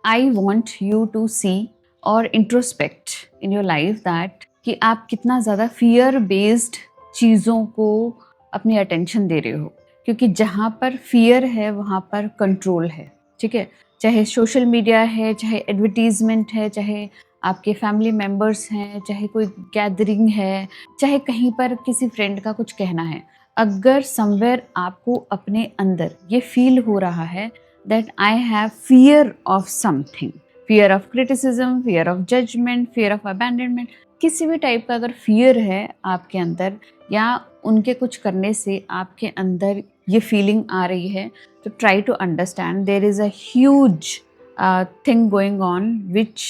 I want you to सी और introspect in your life that कि आप कितना ज़्यादा फियर बेस्ड चीज़ों को अपनी अटेंशन दे रहे हो, क्योंकि जहाँ पर फियर है वहाँ पर कंट्रोल है। ठीक है, चाहे सोशल मीडिया है, चाहे एडवर्टीजमेंट है, चाहे आपके फैमिली मेम्बर्स हैं, चाहे कोई गैदरिंग है, चाहे कहीं पर किसी फ्रेंड का कुछ कहना है, अगर समवेयर आपको अपने अंदर ये फील हो रहा है that I have fear of something, fear of criticism, fear of judgement, fear of abandonment, किसी भी टाइप का अगर फियर है आपके अंदर या उनके कुछ करने से आपके अंदर ये फीलिंग आ रही है, तो try to understand there is a huge thing going on which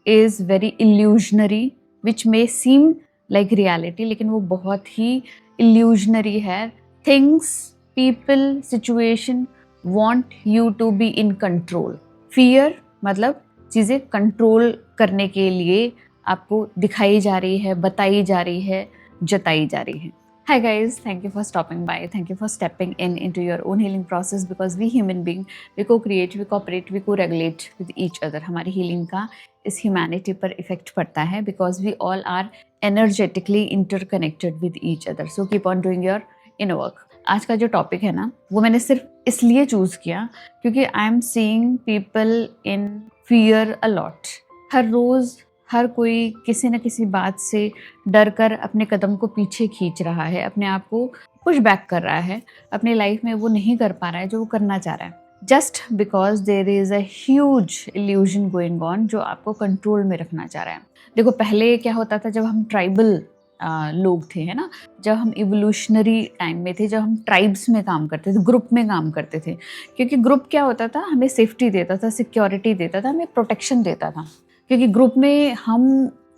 is very illusionary, which may seem like reality, लेकिन वो बहुत ही इल्यूजनरी है। Things, people, situation want you to be in control. Fear मतलब चीज़ें कंट्रोल करने के लिए आपको दिखाई जा रही है, बताई जा रही है, जताई जा रही है। Hi guys, thank you for stopping by. Thank you for stepping into your own healing process, because we human being, we co-create, we cooperate, we co-regulate with each other. हमारी healing का इस humanity पर effect पड़ता है because we all are energetically interconnected with each other. So keep on doing your inner work. आज का जो topic है ना, वो मैंने सिर्फ इसलिए चूज़ किया क्योंकि I am seeing people in fear a lot. हर रोज़ हर कोई किसी न किसी बात से डर कर अपने कदम को पीछे खींच रहा है, अपने आप को पुश बैक कर रहा है, अपनी लाइफ में वो नहीं कर पा रहा है जो वो करना चाह रहा है, just because there is a huge illusion going on जो आपको कंट्रोल में रखना चाह रहा है। देखो, पहले क्या होता था, जब हम ट्राइबल लोग थे, है ना, जब हम इवोल्यूशनरी टाइम में थे, जब हम ट्राइब्स में काम करते थे, ग्रुप में काम करते थे, क्योंकि ग्रुप क्या होता था, हमें सेफ्टी देता था, सिक्योरिटी देता था, हमें प्रोटेक्शन देता था, क्योंकि ग्रुप में हम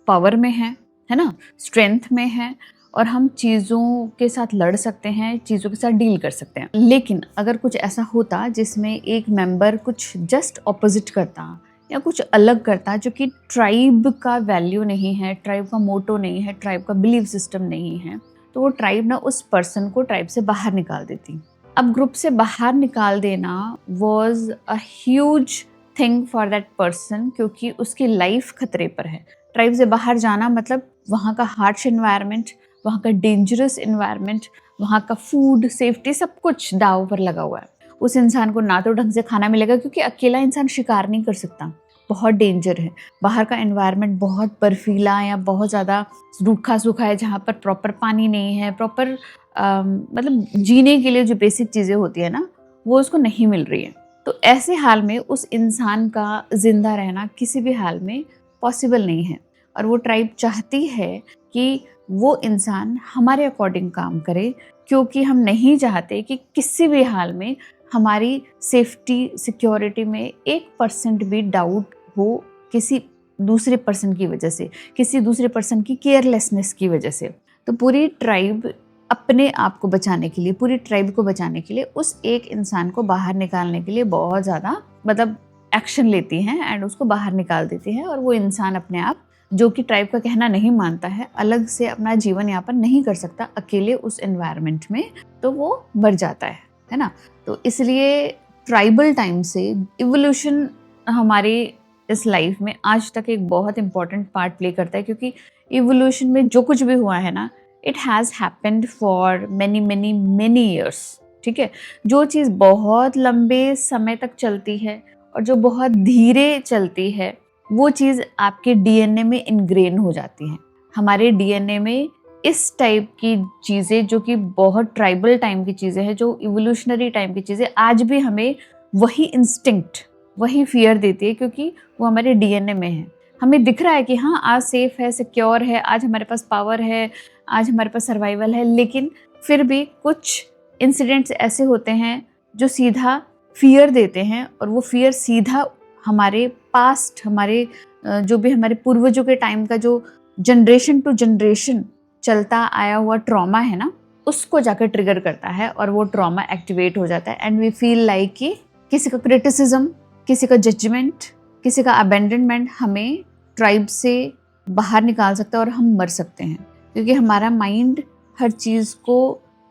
पावर में हैं, है ना, स्ट्रेंथ में हैं, और हम चीज़ों के साथ लड़ सकते हैं, चीज़ों के साथ डील कर सकते हैं। लेकिन अगर कुछ ऐसा होता जिसमें एक मेंबर कुछ जस्ट ऑपोजिट करता या कुछ अलग करता, जो कि ट्राइब का वैल्यू नहीं है, ट्राइब का मोटो नहीं है, ट्राइब का बिलीफ सिस्टम नहीं है, तो वो ट्राइब ना उस पर्सन को ट्राइब से बाहर निकाल देती। अब ग्रुप से बाहर निकाल देना was a huge thing for that person, क्योंकि उसकी लाइफ खतरे पर है। ट्राइब से बाहर जाना मतलब वहाँ का हार्श एनवायरनमेंट, वहाँ का डेंजरस एनवायरनमेंट, वहाँ का फूड, सेफ्टी, सब कुछ दाव पर लगा हुआ है। उस इंसान को ना तो ढंग से खाना मिलेगा, क्योंकि अकेला इंसान शिकार नहीं कर सकता, बहुत डेंजर है। बाहर का एनवायरनमेंट बहुत बर्फीला या बहुत ज़्यादा रूखा सूखा है, जहाँ पर प्रॉपर पानी नहीं है, प्रॉपर मतलब जीने के लिए जो बेसिक चीज़ें होती है ना, वो उसको नहीं मिल रही है। तो ऐसे हाल में उस इंसान का ज़िंदा रहना किसी भी हाल में पॉसिबल नहीं है, और वो ट्राइब चाहती है कि वो इंसान हमारे अकॉर्डिंग काम करे, क्योंकि हम नहीं चाहते कि किसी भी हाल में हमारी सेफ्टी, सिक्योरिटी में 1% भी डाउट हो किसी दूसरे पर्सन की वजह से, किसी दूसरे पर्सन की केयरलेसनेस की वजह से। तो पूरी ट्राइब अपने आप को बचाने के लिए, पूरी ट्राइब को बचाने के लिए, उस एक इंसान को बाहर निकालने के लिए बहुत ज़्यादा मतलब एक्शन लेती हैं एंड उसको बाहर निकाल देती हैं, और वो इंसान अपने आप, जो कि ट्राइब का कहना नहीं मानता है, अलग से अपना जीवन यापन नहीं कर सकता अकेले उस एनवायरनमेंट में, तो वो मर जाता है ना। तो इसलिए ट्राइबल टाइम से इवोल्यूशन हमारे इस लाइफ में आज तक एक बहुत इंपॉर्टेंट पार्ट प्ले करता है, क्योंकि इवोल्यूशन में जो कुछ भी हुआ है ना, it has happened for many many many years. ठीक है, जो चीज़ बहुत लंबे समय तक चलती है और जो बहुत धीरे चलती है, वो चीज़ आपके डीएनए में इनग्रेन हो जाती है। हमारे डीएनए में इस टाइप की चीज़ें, जो कि बहुत ट्राइबल टाइम की चीज़ें हैं, जो इवोल्यूशनरी टाइम की चीज़ें, आज भी हमें वही इंस्टिंक्ट, वही फियर देती है, क्योंकि वो हमारे डीएनए में है। हमें दिख रहा है कि हाँ, आज सेफ है, सिक्योर है, आज हमारे पास पावर है, आज हमारे पास सर्वाइवल है, लेकिन फिर भी कुछ इंसिडेंट्स ऐसे होते हैं जो सीधा फियर देते हैं, और वो फियर सीधा हमारे पास्ट, हमारे जो भी हमारे पूर्वजों के टाइम का जो जनरेशन टू जनरेशन चलता आया हुआ ट्रॉमा है ना, उसको जाकर ट्रिगर करता है, और वो ट्रॉमा एक्टिवेट हो जाता है, एंड वी फील लाइक कि किसी का क्रिटिसिज्म, किसी का जजमेंट, किसी का अबेंडनमेंट हमें ट्राइब से बाहर निकाल सकता है और हम मर सकते हैं, क्योंकि हमारा माइंड हर चीज़ को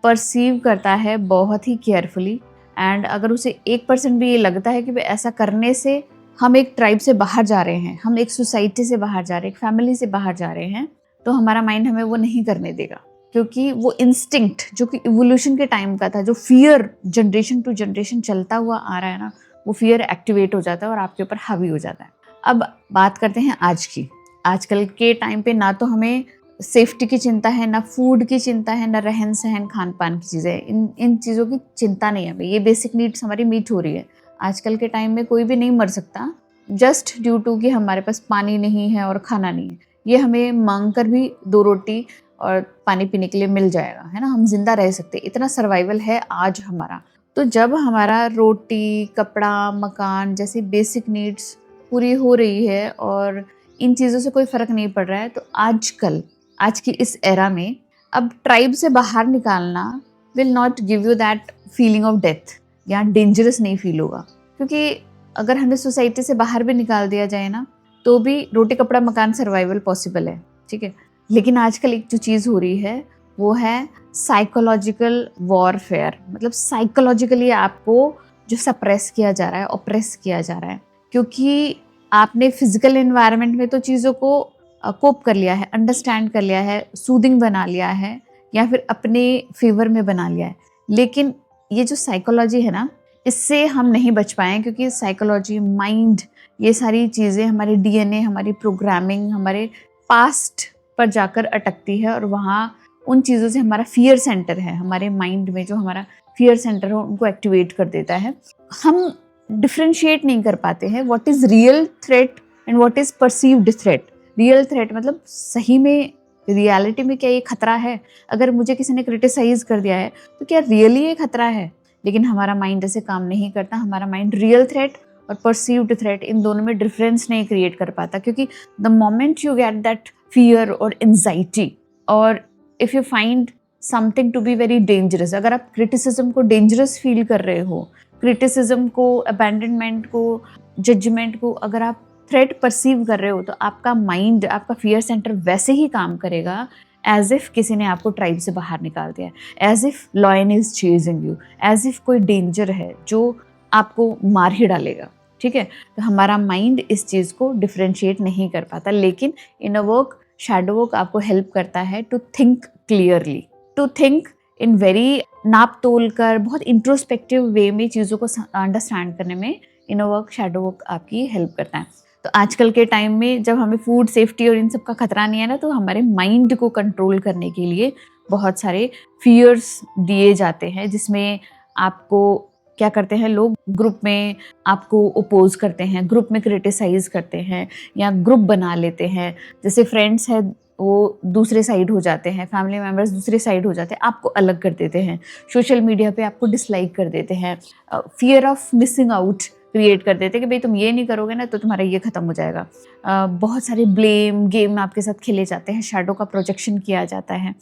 परसीव करता है बहुत ही केयरफुली, एंड अगर उसे 1% भी ये लगता है कि ऐसा करने से हम एक ट्राइब से बाहर जा रहे हैं, हम एक सोसाइटी से बाहर जा रहे हैं, एक फैमिली से बाहर जा रहे हैं, तो हमारा माइंड हमें वो नहीं करने देगा, क्योंकि वो इंस्टिंक्ट जो कि इवोल्यूशन के टाइम का था, जो फियर जनरेशन टू जनरेशन चलता हुआ आ रहा है ना, वो फियर एक्टिवेट हो जाता है और आपके ऊपर हावी हो जाता है। अब बात करते हैं आज की। आजकल के टाइम पे ना तो हमें सेफ्टी की चिंता है, ना फूड की चिंता है, ना रहन सहन खान पान की चीज़ें, इन चीज़ों की चिंता नहीं है हमें। ये बेसिक नीड्स हमारी मीट हो रही है। आजकल के टाइम में कोई भी नहीं मर सकता जस्ट ड्यू टू कि हमारे पास पानी नहीं है और खाना नहीं है। ये हमें मांग कर भी 2 रोटी और पानी पीने के लिए मिल जाएगा, है ना, हम जिंदा रह सकते, इतना सर्वाइवल है आज हमारा। तो जब हमारा रोटी, कपड़ा, मकान जैसी बेसिक नीड्स पूरी हो रही है और इन चीज़ों से कोई फ़र्क नहीं पड़ रहा है, तो आजकल आज की इस एरा में अब ट्राइब से बाहर निकालना will not give you that feeling of death, या डेंजरस नहीं फील होगा। क्योंकि अगर हमें सोसाइटी से बाहर भी निकाल दिया जाए ना, तो भी रोटी कपड़ा मकान सर्वाइवल पॉसिबल है, ठीक है। लेकिन आजकल एक जो चीज़ हो रही है वो है साइकोलॉजिकल वॉरफेयर, मतलब साइकोलॉजिकली आपको जो सप्रेस किया जा रहा है, ऑप्रेस किया जा रहा है, क्योंकि आपने फिजिकल एनवायरनमेंट में तो चीज़ों को कोप कर लिया है, अंडरस्टैंड कर लिया है, सूदिंग बना लिया है, या फिर अपने फेवर में बना लिया है। लेकिन ये जो साइकोलॉजी है ना, इससे हम नहीं बच पाए, क्योंकि साइकोलॉजी, माइंड, ये सारी चीज़ें हमारी डीएनए, हमारी प्रोग्रामिंग, हमारे पास्ट पर जाकर अटकती है और वहाँ उन चीज़ों से हमारा फियर सेंटर है, हमारे माइंड में जो हमारा फियर सेंटर है उनको एक्टिवेट कर देता है। हम डिफ्रेंशिएट नहीं कर पाते हैं what is real threat and what is perceived threat. Real threat मतलब सही में रियलिटी में क्या ये खतरा है, अगर मुझे किसी ने क्रिटिसाइज कर दिया है तो क्या रियली ये खतरा है। लेकिन हमारा माइंड ऐसे काम नहीं करता, हमारा माइंड रियल थ्रेट और परसीव्ड थ्रेट इन दोनों में डिफरेंस नहीं क्रिएट कर पाता, क्योंकि the moment you get that fear और एंजाइटी, और if you find something to be very dangerous, अगर आप क्रिटिसिज्म को डेंजरस फील कर रहे हो, क्रिटिसिज्म को, अबैंडनमेंट को, जजमेंट को अगर आप थ्रेट परसीव कर रहे हो, तो आपका माइंड, आपका फियर सेंटर वैसे ही काम करेगा एज इफ किसी ने आपको ट्राइब से बाहर निकाल दिया, as if lion is chasing you, as if कोई डेंजर है जो आपको मार ही डालेगा, ठीक है। तो हमारा माइंड इस चीज़ को डिफ्रेंशिएट नहीं कर पाता। लेकिन इनर वर्क, शैडो वर्क आपको हेल्प करता है to think clearly, to think in very नाप तोल कर, बहुत इंट्रोस्पेक्टिव वे में चीज़ों को अंडरस्टैंड करने में इनर वर्क, शैडो वर्क आपकी हेल्प करता है। तो आजकल के टाइम में जब हमें फूड सेफ्टी और इन सब का खतरा नहीं है ना, तो हमारे माइंड को कंट्रोल करने के लिए बहुत सारे फियर्स दिए जाते हैं, जिसमें आपको क्या करते हैं लोग, ग्रुप में आपको ओपोज करते हैं, ग्रुप में क्रिटिसाइज करते हैं, या ग्रुप बना लेते हैं। जैसे फ्रेंड्स है वो दूसरे साइड हो जाते हैं, फैमिली मेम्बर्स दूसरे साइड हो जाते हैं, आपको अलग कर देते हैं, सोशल मीडिया पे आपको डिसलाइक कर देते हैं, fear of missing out create कर देते हैं कि भाई तुम ये नहीं करोगे ना तो तुम्हारा ये खत्म हो जाएगा। बहुत सारे ब्लेम गेम आपके साथ खेले जाते हैं, शैडो का प्रोजेक्शन किया जाता है,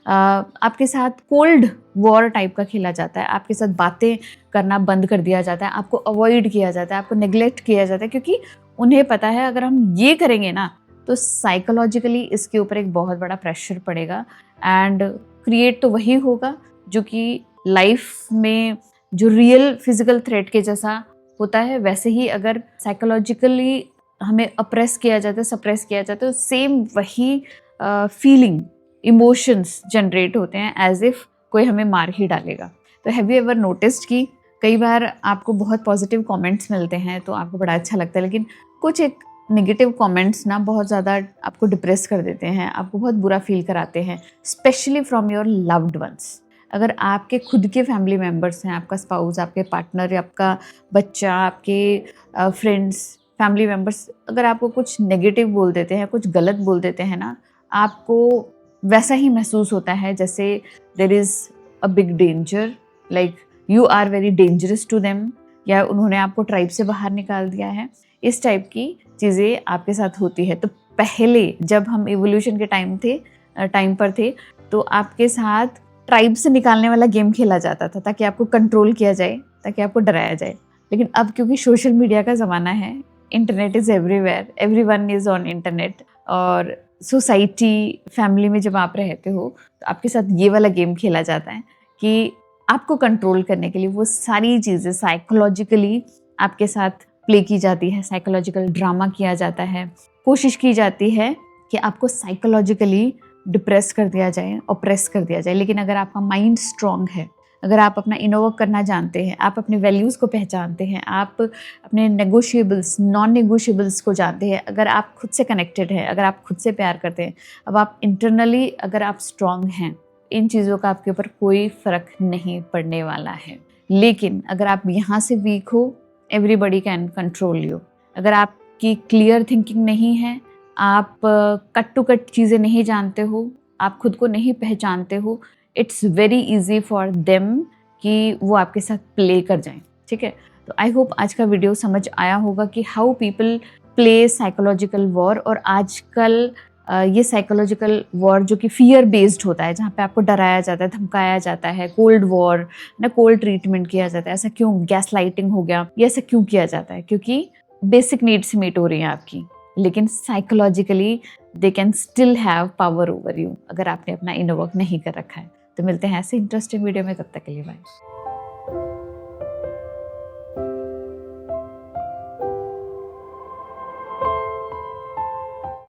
आपके साथ कोल्ड वॉर टाइप का खेला जाता है, आपके साथ बातें करना बंद कर दिया जाता है, आपको अवॉइड किया जाता है, आपको नेग्लेक्ट किया जाता है, क्योंकि उन्हें पता है अगर हम ये करेंगे ना तो साइकोलॉजिकली इसके ऊपर एक बहुत बड़ा प्रेशर पड़ेगा, एंड क्रिएट तो वही होगा जो कि लाइफ में जो रियल फिजिकल थ्रेट के जैसा होता है, वैसे ही अगर साइकोलॉजिकली हमें अप्रेस किया जाता है, सप्रेस किया जाता है, तो सेम वही फीलिंग, इमोशंस जनरेट होते हैं एज इफ कोई हमें मार ही डालेगा। तो हैव यू एवर नोटिस्ड कि कई बार आपको बहुत पॉजिटिव कमेंट्स मिलते हैं तो आपको बड़ा अच्छा लगता है, लेकिन कुछ एक नेगेटिव कमेंट्स ना बहुत ज़्यादा आपको डिप्रेस कर देते हैं, आपको बहुत बुरा फील कराते हैं, specially from your loved ones. अगर आपके खुद के फैमिली मेम्बर्स हैं, आपका स्पाउस, आपके पार्टनर, आपका बच्चा, आपके फ्रेंड्स, फैमिली मेम्बर्स, अगर आपको कुछ नेगेटिव बोल देते हैं, कुछ गलत बोल देते हैं ना, आपको वैसा ही महसूस होता है जैसे there is a big danger, like you are very dangerous to them, या उन्होंने आपको ट्राइब से बाहर निकाल दिया है। इस टाइप की चीज़ें आपके साथ होती है। तो पहले जब हम इवोल्यूशन के टाइम पर थे तो आपके साथ ट्राइब से निकालने वाला गेम खेला जाता था ताकि आपको कंट्रोल किया जाए, ताकि आपको डराया जाए। लेकिन अब क्योंकि सोशल मीडिया का ज़माना है, internet is everywhere, everyone is on internet, और सोसाइटी, फैमिली में जब आप रहते हो तो आपके साथ ये वाला गेम खेला जाता है कि आपको कंट्रोल करने के लिए वो सारी चीज़ें साइकोलॉजिकली आपके साथ प्ले की जाती है, साइकोलॉजिकल ड्रामा किया जाता है, कोशिश की जाती है कि आपको साइकोलॉजिकली डिप्रेस कर दिया जाए, ऑप्रेस कर दिया जाए। लेकिन अगर आपका माइंड स्ट्रांग है, अगर आप अपना इनर वर्क करना जानते हैं, आप अपने वैल्यूज़ को पहचानते हैं, आप अपने नेगोशिएबल्स, नॉन नेगोशिएबल्स को जानते हैं, अगर आप खुद से कनेक्टेड हैं, अगर आप खुद से प्यार करते हैं, अब आप इंटरनली अगर आप स्ट्रांग हैं, इन चीज़ों का आपके ऊपर कोई फ़र्क नहीं पड़ने वाला है। लेकिन अगर आप यहाँ से वीक हो, एवरीबडी कैन कंट्रोल यू। अगर आपकी क्लियर थिंकिंग नहीं है, आप कट टू कट चीज़ें नहीं जानते हो, आप खुद को नहीं पहचानते हो, it's very easy for them कि वो आपके साथ प्ले कर जाएं। ठीक है, तो आई होप आज का वीडियो समझ आया होगा कि how people play psychological war. और आजकल ये साइकोलॉजिकल वॉर जो कि फियर बेस्ड होता है, जहाँ पे आपको डराया जाता है, धमकाया जाता है, कोल्ड वॉर ना, कोल्ड ट्रीटमेंट किया जाता है, ऐसा क्यों, गैस लाइटिंग हो गया, ये ऐसा क्यों किया जाता है? क्योंकि बेसिक नीड्स मीट हो रही हैं आपकी, लेकिन psychologically they can still have power over you अगर आपने अपना इनर वर्क नहीं कर रखा है। तो मिलते हैं ऐसे इंटरेस्टिंग वीडियो में, तब तक के लिए बाय।